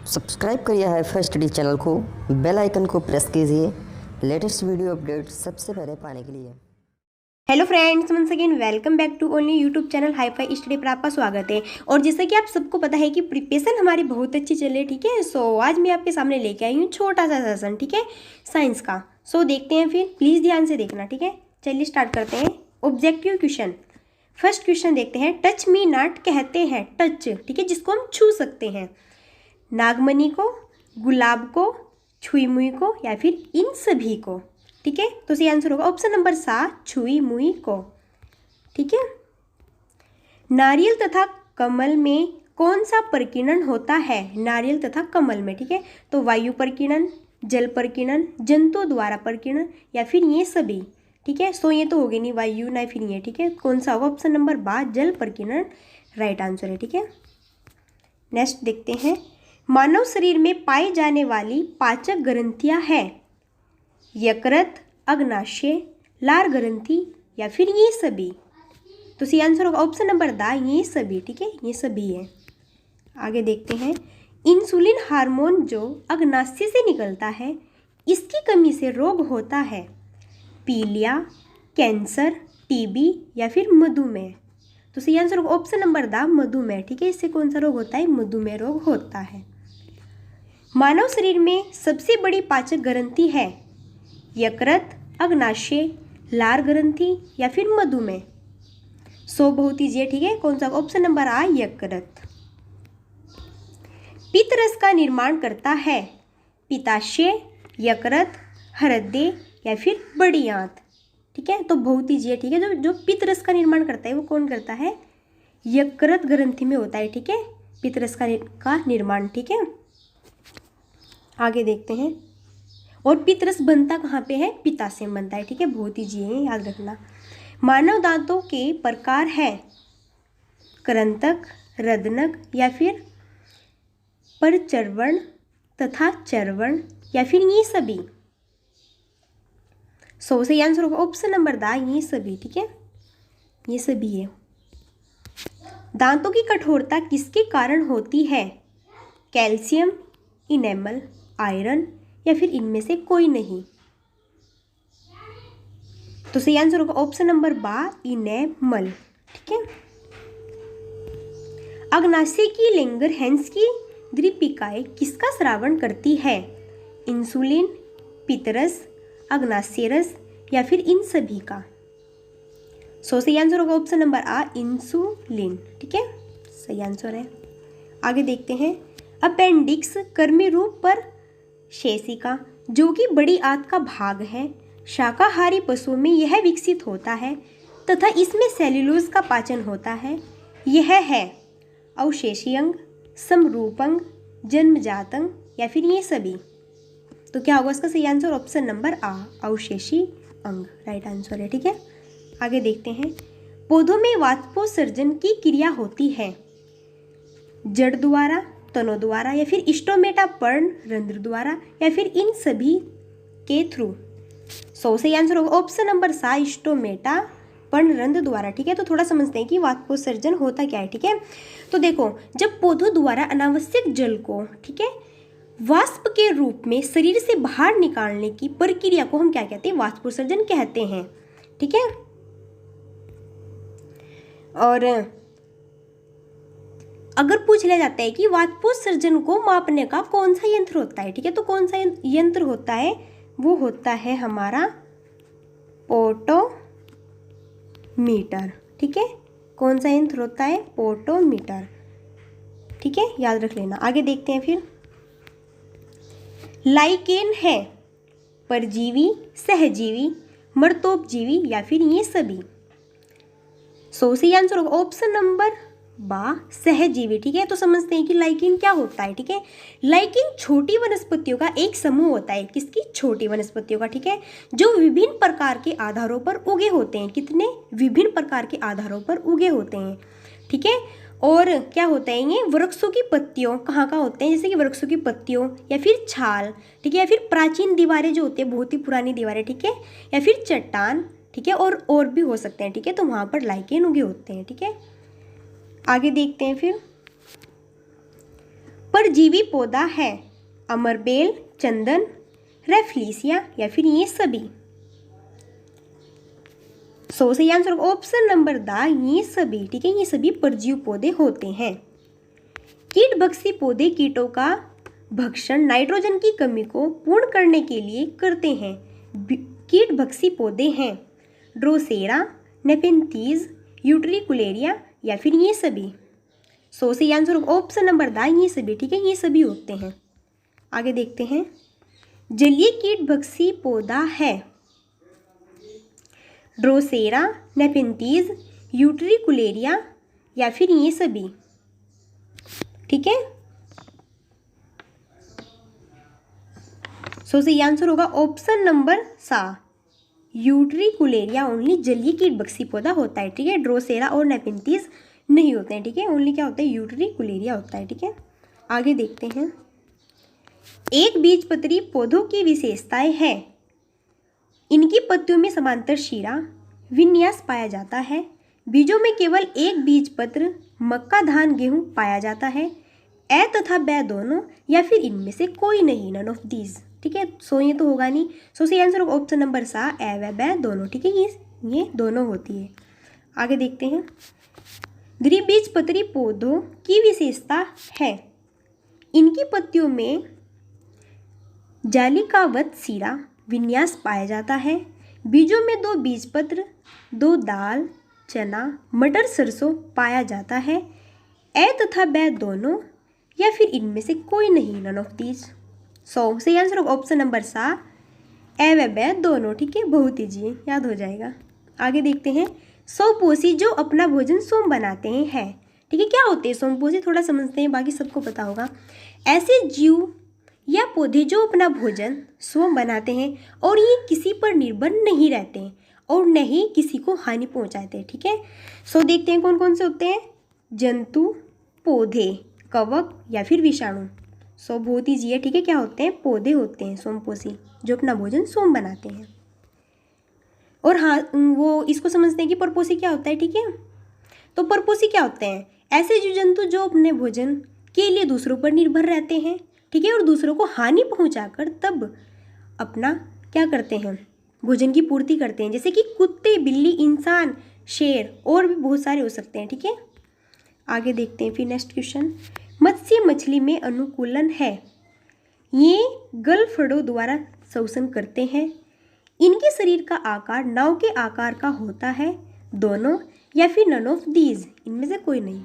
Subscribe करिए hifi study channel को, bell icon को प्रेस कीजिए लेटेस्ट वीडियो अपडेट सबसे पहले पाने के लिए। Hello friends, once again welcome back to only YouTube channel hifi study पर आपका स्वागत है। और जैसे कि आप सबको पता है कि प्रिपरेशन हमारी बहुत अच्छी चल रही है, ठीक है। सो आज मैं आपके सामने लेके आई हूँ छोटा सा सेशन, ठीक है, साइंस का। सो देखते हैं, फिर प्लीज़ ध्यान से देखना, ठीक है। चलिए स्टार्ट करते हैं। ऑब्जेक्टिव क्वेश्चन, फर्स्ट क्वेश्चन देखते हैं। टच मी नॉट कहते हैं टच, ठीक है, जिसको हम छू सकते हैं। नागमणि को, गुलाब को, छुई मुई को, या फिर इन सभी को, ठीक है। तो सही आंसर होगा ऑप्शन नंबर 7, छुई मुई को, ठीक है। नारियल तथा कमल में कौन सा प्रकीर्णन होता है? नारियल तथा कमल में, ठीक है। तो वायु प्रकीर्णन, जल प्रकीर्णन, जंतु द्वारा प्रकीर्णन, या फिर ये सभी, ठीक है। सो ये तो हो गई नहीं वायु ना फिर ये, ठीक है। कौन सा होगा? ऑप्शन नंबर 12, जल प्रकीर्णन राइट आंसर है, ठीक है। नेक्स्ट देखते हैं। मानव शरीर में पाई जाने वाली पाचक ग्रंथियां हैं यकृत, अग्नाशय, लार ग्रंथि, या फिर ये सभी। तो सही आंसर होगा ऑप्शन नंबर 2, ये सभी, ठीक है, ये सभी है। आगे देखते हैं। इंसुलिन हार्मोन जो अग्नाशय से निकलता है, इसकी कमी से रोग होता है पीलिया, कैंसर, टीबी, या फिर मधुमेह। तो सही आंसर होगा ऑप्शन नंबर 2, मधुमेह, ठीक है। इससे कौन सा रोग होता है? मधुमेह रोग होता है। मानव शरीर में सबसे बड़ी पाचक ग्रंथि है यकृत, अग्नाशय, लार ग्रंथि, या फिर मधुमेह। सो बहुत ईजी है, ठीक है। कौन सा? ऑप्शन नंबर आ, यकृत। पित्तरस का निर्माण करता है पित्ताशय, यकृत, हृदय, या फिर बड़ी आंत, ठीक है। तो बहुत ईजी है, ठीक है। जो पित्तरस का निर्माण करता है वो कौन करता है? यकृत ग्रंथि में होता है, ठीक है, पित्तरस का निर्माण, ठीक है। आगे देखते हैं। और पित्तरस बनता कहाँ पे है? पित्ताशय में बनता है, ठीक है। बहुत ईजी है, याद रखना। मानव दांतों के प्रकार है कृंतक, रदनक, या फिर परचर्वण तथा चर्वण, या फिर ये सभी। सो सही आंसर होगा ऑप्शन नंबर 2, ये सभी, ठीक है, ये सभी है। दांतों की कठोरता किसके कारण होती है? कैल्शियम, इनेमल, आयरन, या फिर इनमें से कोई नहीं। तो सही आंसर होगा ऑप्शन नंबर 2, इनेमल, ठीक है। अग्नाशय की लैंगरहैंस की दीपिकाएं किसका श्रावण करती है? इंसुलिन, पित्तरस, अग्नाशय रस, या फिर इन सभी का। सो सही आंसर होगा ऑप्शन नंबर आ, इंसुलिन, ठीक है, सही आंसर है। आगे देखते हैं। अपेंडिक्स कर्मी रूप पर शेषिका, जो कि बड़ी आंत का भाग है, शाकाहारी पशुओं में यह विकसित होता है तथा इसमें सेल्यूलोज का पाचन होता है। यह है अवशेषी अंग, समरूप अंग, जन्मजात अंग, या फिर ये सभी। तो क्या होगा इसका सही आंसर? ऑप्शन नंबर आ, अवशेषी अंग राइट आंसर है, ठीक है। आगे देखते हैं। पौधों में वाष्पोत्सर्जन की क्रिया होती है जड़ द्वारा, तनों द्वारा, या फिर स्टोमेटा पर्ण रंध्र द्वारा, या फिर इन सभी के थ्रू। सो सही आंसर होगा ऑप्शन नंबर 7, स्टोमेटा पर्ण रंध्र द्वारा, ठीक है। तो थोड़ा समझते हैं कि वाष्पोत्सर्जन होता क्या है, ठीक है। तो देखो, जब पौधों द्वारा अनावश्यक जल को, ठीक है, वाष्प के रूप में शरीर से बाहर निकालने की प्रक्रिया को हम क्या कहते हैं? वाष्पोत्सर्जन कहते हैं, ठीक है। और अगर पूछ लिया जाता है कि वाष्पोत्सर्जन को मापने का कौन सा यंत्र होता है, ठीक है, तो कौन सा यंत्र होता है? वो होता है हमारा पोटोमीटर, ठीक है। कौन सा यंत्र होता है? पोटोमीटर, ठीक है, याद रख लेना। आगे देखते हैं फिर। लाइकेन है परजीवी, सहजीवी, मर्तोपजीवी, या फिर ये सभी। सो सही आंसर होगा ऑप्शन नंबर 2, सहजीवी, ठीक है। तो समझते हैं कि लाइकेन क्या होता है, ठीक है। लाइकेन छोटी वनस्पतियों का एक समूह होता है। किसकी? छोटी वनस्पतियों का, ठीक है, जो विभिन्न प्रकार के आधारों पर उगे होते हैं। कितने? विभिन्न प्रकार के आधारों पर उगे होते हैं, ठीक है। और क्या होता है? ये वृक्षों की पत्तियों, कहाँ होते हैं? जैसे कि वृक्षों की पत्तियों, या फिर छाल, ठीक है, या फिर प्राचीन दीवारें जो होती है, बहुत ही पुरानी दीवारें, ठीक है, या फिर चट्टान, ठीक है, और भी हो सकते हैं, ठीक है। तो वहाँ पर लाइकेन उगे होते हैं, ठीक है। आगे देखते हैं फिर। परजीवी पौधा है? अमरबेल, चंदन, रेफ्लिसिया या फिर ये सभी? सही आंसर ऑप्शन नंबर द, ये सभी। ठीक है, ये सभी परजीवी पौधे होते हैं। कीटभक्षी पौधे कीटों का भक्षण नाइट्रोजन की कमी को पूर्ण करने के लिए करते हैं। कीटभक्षी पौधे हैं ड्रोसेरा, नेपेंथीज, यूट्रिकुलेरिया या फिर ये सभी? सही आंसर ऑप्शन नंबर द, ये सभी। ठीक है, ये सभी होते हैं। आगे देखते हैं। जलीय कीटभक्षी पौधा है ड्रोसेरा, नेपेंथीज, यूट्रिकुलेरिया या फिर ये सभी? ठीक है, सही आंसर होगा ऑप्शन नंबर सा, यूट्रिकुलेरिया ओनली जलीय कीटभक्षी पौधा होता है। ठीक है, ड्रोसेरा और नेपेंथीज नहीं होते हैं। ठीक है, ओनली क्या होता है, यूट्रिकुलेरिया होता है। ठीक है, आगे देखते हैं। एक बीजपत्री पौधों की विशेषताएं हैं। इनकी पत्तियों में समांतर शिरा विन्यास पाया जाता है। बीजों में केवल एक बीजपत्र मक्का, धान, गेहूं पाया जाता है। ए तथा ब दोनों या फिर इनमें से कोई नहीं, नन ऑफ दीज। ठीक है, ये तो होगा नहीं। सही आंसर होगा ऑप्शन नंबर सा, ए व ब दोनों। ठीक है, ये दोनों होती है। आगे देखते हैं। द्विबीजपत्री पौधों की विशेषता है। इनकी पत्तियों में जालिकावत शिरा विन्यास पाया जाता है। बीजों में 2 बीजपत्र, 2 दाल, चना, मटर, सरसों पाया जाता है। ए तथा ब दोनों या फिर इनमें से कोई नहीं, नन ऑफ दीज। सही आंसर ऑप्शन नंबर सा, ए व ब दोनों। ठीक है, बहुत ईजी है, याद हो जाएगा। आगे देखते हैं। सोमपोशी जो अपना भोजन सोम बनाते हैं। ठीक है, क्या होते हैं सोमपोशी, थोड़ा समझते हैं, बाकी सबको पता होगा। ऐसे जीव या पौधे जो अपना भोजन स्वयं बनाते हैं और ये किसी पर निर्भर नहीं रहते हैं और न ही किसी को हानि पहुंचाते हैं। ठीक है, देखते हैं कौन कौन से होते हैं। जंतु, पौधे, कवक या फिर विषाणु। बहुत ईजी है। ठीक है, क्या होते हैं, पौधे होते हैं सोमपोशी जो अपना भोजन स्वयं बनाते हैं। और हाँ, वो इसको समझते हैं कि परपोषी क्या होता है। ठीक है, तो परपोषी क्या होते हैं, ऐसे जीव जंतु जो अपने भोजन के लिए दूसरों पर निर्भर रहते हैं। ठीक है, और दूसरों को हानि पहुंचाकर तब अपना क्या करते हैं, भोजन की पूर्ति करते हैं। जैसे कि कुत्ते, बिल्ली, इंसान, शेर और भी बहुत सारे हो सकते हैं। ठीक है, आगे देखते हैं फिर नेक्स्ट क्वेश्चन। मत्स्य मछली में अनुकूलन है। ये गलफड़ों द्वारा शोषण करते हैं। इनके शरीर का आकार नाव के आकार का होता है। दोनों या फिर नन ऑफ दीज, इनमें से कोई नहीं।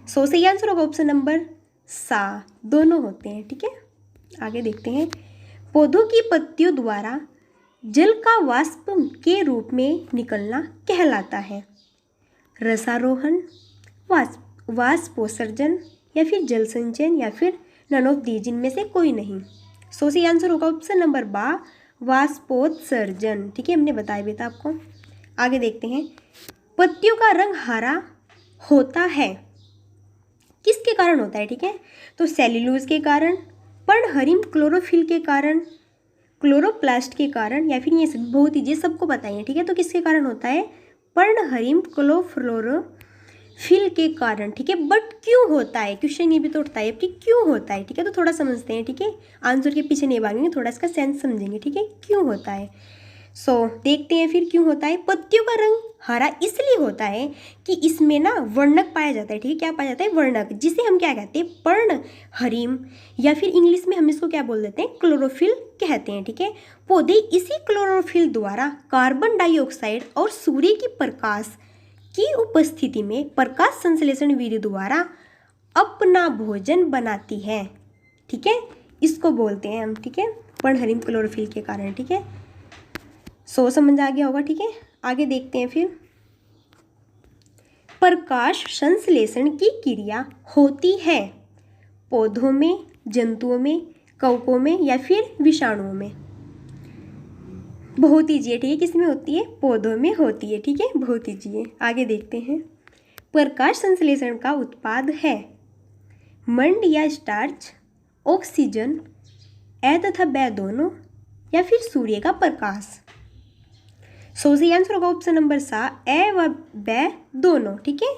सही आंसर होगा ऑप्शन नंबर सा, दोनों होते हैं। ठीक है, आगे देखते हैं। पौधों की पत्तियों द्वारा जल का वाष्प के रूप में निकलना कहलाता है। रसारोहण, वाष्पोत्सर्जन या फिर जल संचयन या फिर नन ऑफ दीज, इनमें से कोई नहीं। सही आंसर होगा ऑप्शन नंबर बा, वाष्पोत्सर्जन। ठीक है, हमने बताया भी था आपको। आगे देखते हैं। पत्तियों का रंग हरा होता है, किसके कारण होता है। ठीक है, तो सेल्यूलोज के कारण, पर्णहरिम क्लोरोफिल के कारण, क्लोरोप्लास्ट के कारण या फिर ये सब बहुत ईजी, सबको पता ही है। ठीक है, तो किसके कारण होता है, पर्णहरिम क्लोरोफिल के कारण। ठीक है, बट क्यों होता है, क्वेश्चन ये भी तो उठता है कि क्यों होता है। ठीक है, तो थोड़ा समझते हैं। ठीक है, आंसर के पीछे नहीं भागेंगे, थोड़ा इसका सेंस समझेंगे। ठीक है, क्यों होता है। देखते हैं फिर क्यों होता है। पत्तियों का रंग हरा इसलिए होता है कि इसमें ना वर्णक पाया जाता है। ठीक है, क्या पाया जाता है, वर्णक, जिसे हम क्या कहते हैं, पर्णहरिम या फिर इंग्लिश में हम इसको क्या बोल देते हैं, क्लोरोफिल कहते हैं। ठीक है, पौधे इसी क्लोरोफिल द्वारा कार्बन डाइऑक्साइड और सूर्य की प्रकाश की उपस्थिति में प्रकाश संश्लेषण विधि द्वारा अपना भोजन बनाती है। ठीक है, इसको बोलते हैं हम। ठीक है, पर्णहरिम क्लोरोफिल के कारण। ठीक है, समझ आ गया होगा। ठीक है, आगे देखते हैं फिर। प्रकाश संश्लेषण की क्रिया होती है पौधों में, जंतुओं में, कवकों में या फिर विषाणुओं में। बहुत ईजी है। ठीक है, किस में होती है, पौधों में होती है। ठीक है, बहुत ईजी है। आगे देखते हैं। प्रकाश संश्लेषण का उत्पाद है मंड या स्टार्च, ऑक्सीजन, ए तथा ब दोनों या फिर सूर्य का प्रकाश। सही आंसर होगा ऑप्शन नंबर सा, ए व ब दोनों। ठीक है,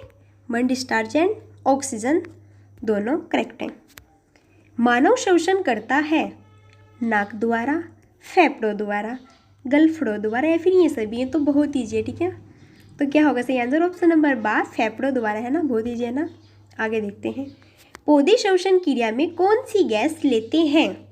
मंड, स्टार्च एंड ऑक्सीजन दोनों करेक्ट हैं। मानव श्वसन करता है नाक द्वारा, फेफड़ों द्वारा, गलफड़ों द्वारा या फिर ये सभी हैं। तो बहुत ईजी है, ठीक है। तो क्या होगा सही आंसर? ऑप्शन नंबर बा, फेफड़ों द्वारा, है ना। बहुत ईजी है ना। आगे देखते हैं, पौधे श्वसन क्रिया में कौन सी गैस लेते हैं?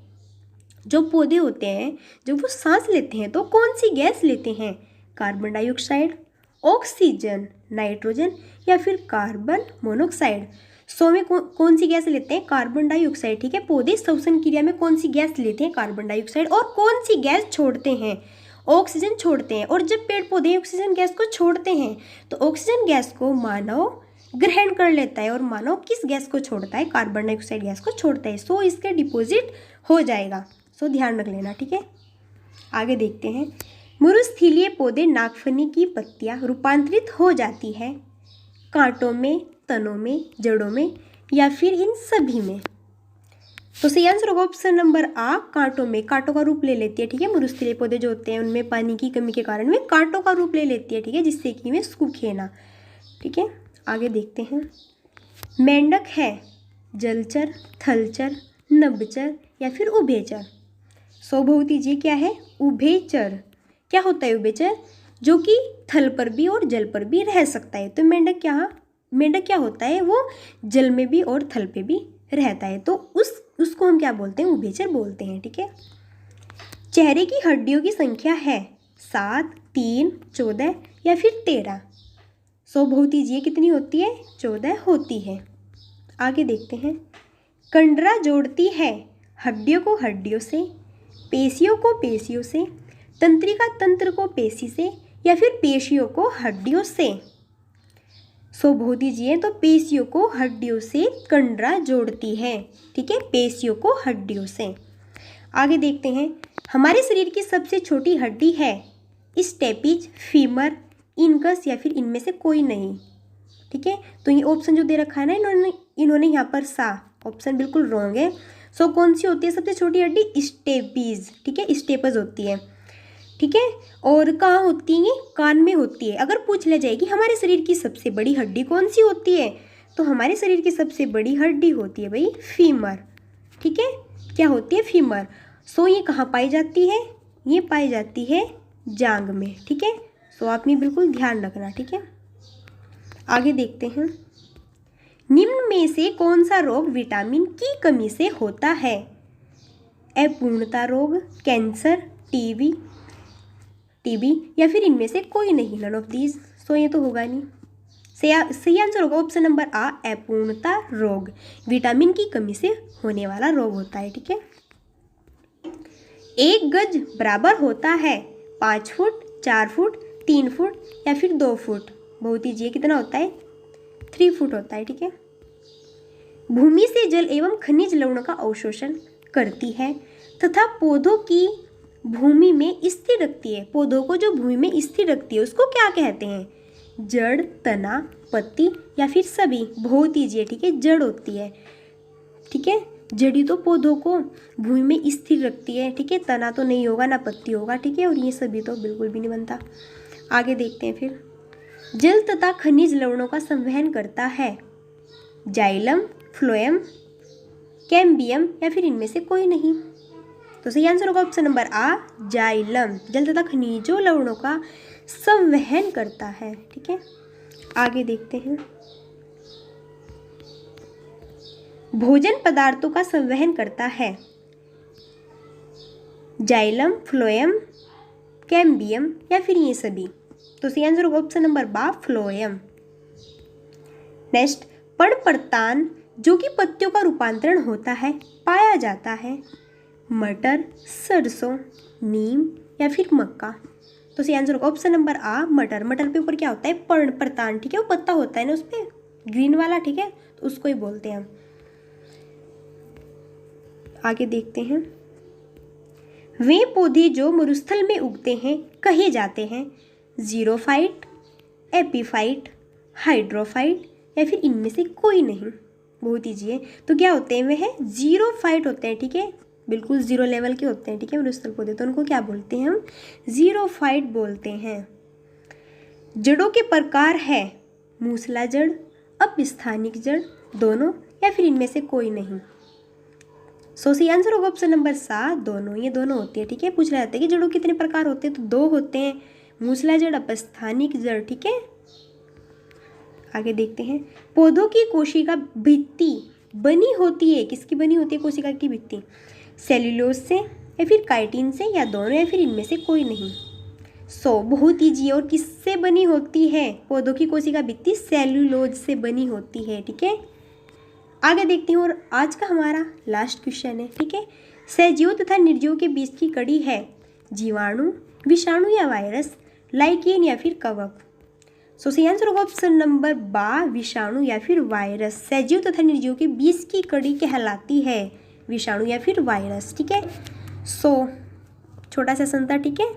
जो पौधे होते हैं जब वो सांस लेते हैं तो कौन सी गैस लेते हैं? कार्बन डाइऑक्साइड, ऑक्सीजन, नाइट्रोजन या फिर कार्बन मोनोऑक्साइड। सो में कौन सी गैस लेते हैं? कार्बन डाइऑक्साइड, ठीक है। पौधे श्वसन क्रिया में कौन सी गैस लेते हैं? Carbon dioxide. और कौन सी गैस छोड़ते हैं? ऑक्सीजन छोड़ते हैं। और जब पेड़ पौधे ऑक्सीजन गैस को छोड़ते हैं तो ऑक्सीजन गैस को मानव ग्रहण कर लेता है। और मानव किस गैस को छोड़ता है? कार्बन डाइऑक्साइड गैस को छोड़ता है। सो इसके डिपॉजिट हो जाएगा। सो ध्यान रख लेना, ठीक है। आगे देखते हैं, मरुस्थलीय पौधे नागफनी की पत्तियां रूपांतरित हो जाती है कांटों में, तनों में, जड़ों में या फिर इन सभी में। तो सही आंसर होगा ऑप्शन नंबर आ, कांटों में। कांटों का रूप ले लेती है, ठीक है। मरुस्थलीय पौधे जो होते हैं उनमें पानी की कमी के कारण वे कांटों का रूप ले लेती है, ठीक है, जिससे कि वे सूखे ना, ठीक है। आगे देखते हैं, मेंढक है जलचर, थलचर, नभचर या फिर उभयचर। सो बहुत ईजी, क्या है? उभयचर। क्या होता है उभयचर? जो कि थल पर भी और जल पर भी रह सकता है। तो मेंढक क्या होता है? वो जल में भी और थल पे भी रहता है। तो उसको हम क्या बोलते हैं? उभयचर बोलते हैं, ठीक है। चेहरे की हड्डियों की संख्या है 7, 3, 14 या फिर 13। सो बहुत ईजी है, कितनी होती है? 14 होती है। आगे देखते हैं, कंडरा जोड़ती है हड्डियों को हड्डियों से, पेशियों को पेशियों से, तंत्रिका तंत्र को पेशी से या फिर पेशियों को हड्डियों से। सो बहुत ईजी है। तो पेशियों को हड्डियों से कंडरा जोड़ती है, ठीक है, पेशियों को हड्डियों से। आगे देखते हैं, हमारे शरीर की सबसे छोटी हड्डी है स्टेपिज, फीमर, इनकस या फिर इनमें से कोई नहीं, ठीक है। तो ये ऑप्शन जो दे रखा है ना इन्होंने यहाँ पर सा, ऑप्शन बिल्कुल रॉन्ग है। सो कौन सी होती है सबसे छोटी हड्डी? स्टेपीज, ठीक है, स्टेपस होती है, ठीक है। और कहाँ होती है? कान में होती है। अगर पूछ ले जाए कि हमारे शरीर की सबसे बड़ी हड्डी कौन सी होती है, तो हमारे शरीर की सबसे बड़ी हड्डी होती है भाई फीमर, ठीक है। क्या होती है? फीमर। सो ये कहाँ पाई जाती है? ये पाई जाती है जांघ में, ठीक है। सो आपने बिल्कुल ध्यान रखना, ठीक है। आगे देखते हैं, निम्न में से कौन सा रोग विटामिन की कमी से होता है? अपूर्णता रोग, कैंसर, टीबी या फिर इनमें से कोई नहीं, नन ऑफ दीज। सो ये तो होगा नहीं। सही आंसर होगा ऑप्शन नंबर आ, अपूर्णता रोग विटामिन की कमी से होने वाला रोग होता है, ठीक है। 1 गज बराबर होता है 5 फुट, 4 फुट, 3 फुट या फिर 2 फुट। बहुत ईजी है, कितना होता है? 3 फुट होता है, ठीक है। भूमि से जल एवं खनिज लवणों का अवशोषण करती है तथा पौधों की भूमि में स्थिर रखती है। पौधों को जो भूमि में स्थिर रखती है उसको क्या कहते हैं? जड़, तना, पत्ती या फिर सभी। बहुत ईजी है, ठीक है, जड़ होती है, ठीक है। जड़ी तो पौधों को भूमि में स्थिर रखती है, ठीक है। तना तो नहीं होगा, ना पत्ती होगा, ठीक है। और ये सभी तो बिल्कुल भी नहीं बनता। आगे देखते हैं फिर, जल तथा खनिज लवणों का संवहन करता है जाइलम, फ्लोएम, कैम्बियम या फिर इनमें से कोई नहीं। तो सही आंसर होगा ऑप्शन नंबर आ, जाइलम। जल तथा खनिजों लवणों का संवहन करता है, ठीक है। आगे देखते हैं, भोजन पदार्थों का संवहन करता है जाइलम, फ्लोएम, कैम्बियम या फिर ये सभी। तो सही आंसर होगा ऑप्शन नंबर बा, फ्लोएम। नेक्स्ट, पर्णपर्तान जो कि पत्तियों का रूपांतरण होता है पाया जाता है मटर, सरसों, नीम या फिर मक्का। तो सही आंसर होगा ऑप्शन नंबर आ, मटर। मटर पे ऊपर क्या होता है? पर्णपर्तान, ठीक है। वो पत्ता होता है ना उस पर ग्रीन वाला, ठीक है, तो उसको ही बोलते हैं हम। आगे देखते हैं, वे पौधे जो मरुस्थल में उगते हैं कहे जाते हैं जीरोफाइट, एपीफाइट, हाइड्रोफाइट या फिर इनमें से कोई नहीं। बहुत ईजी है। तो क्या होते हैं? वे हैं जीरोफाइट होते हैं, ठीक है, बिल्कुल जीरो लेवल के होते हैं, ठीक है, मरुस्थल पौधे। तो उनको क्या बोलते हैं? हम जीरोफाइट बोलते हैं। जड़ों के प्रकार है मूसला जड़, अपस्थानिक जड़, दोनों या फिर इनमें से कोई नहीं। सो सी आंसर होगा ऑप्शन नंबर 7 दोनों। ये दोनों होती है, ठीक है। पूछ रहा जाता है कि जड़ों कितने प्रकार होते हैं, तो 2 होते हैं, मूसला जड़, अपस्थानिक जड़, ठीक है। आगे देखते हैं, पौधों की कोशिका भित्ति बनी होती है, किसकी बनी होती है कोशिका की भित्ति? सेल्यूलोज से या फिर काइटिन से, या दोनों, या फिर इनमें से कोई नहीं। सो बहुत ईजी। और किससे बनी होती है पौधों की कोशिका भित्ति? सेल्यूलोज से बनी होती है, ठीक है। आगे देखते हैं, और आज का हमारा लास्ट क्वेश्चन है, ठीक है। सहजीव तथा निर्जीव के बीच की कड़ी है जीवाणु, विषाणु या वायरस, लाइकेन या फिर कवक। सो सी आंसर होगा ऑप्शन नंबर 12 विषाणु या फिर वायरस। सहजीव तथा निर्जीव के बीच की कड़ी कहलाती है विषाणु या फिर वायरस, ठीक है। सो छोटा सा संता, ठीक है।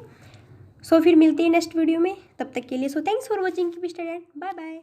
सो फिर मिलते हैं नेक्स्ट वीडियो में, तब तक के लिए so thanks for watching, keep study, bye bye.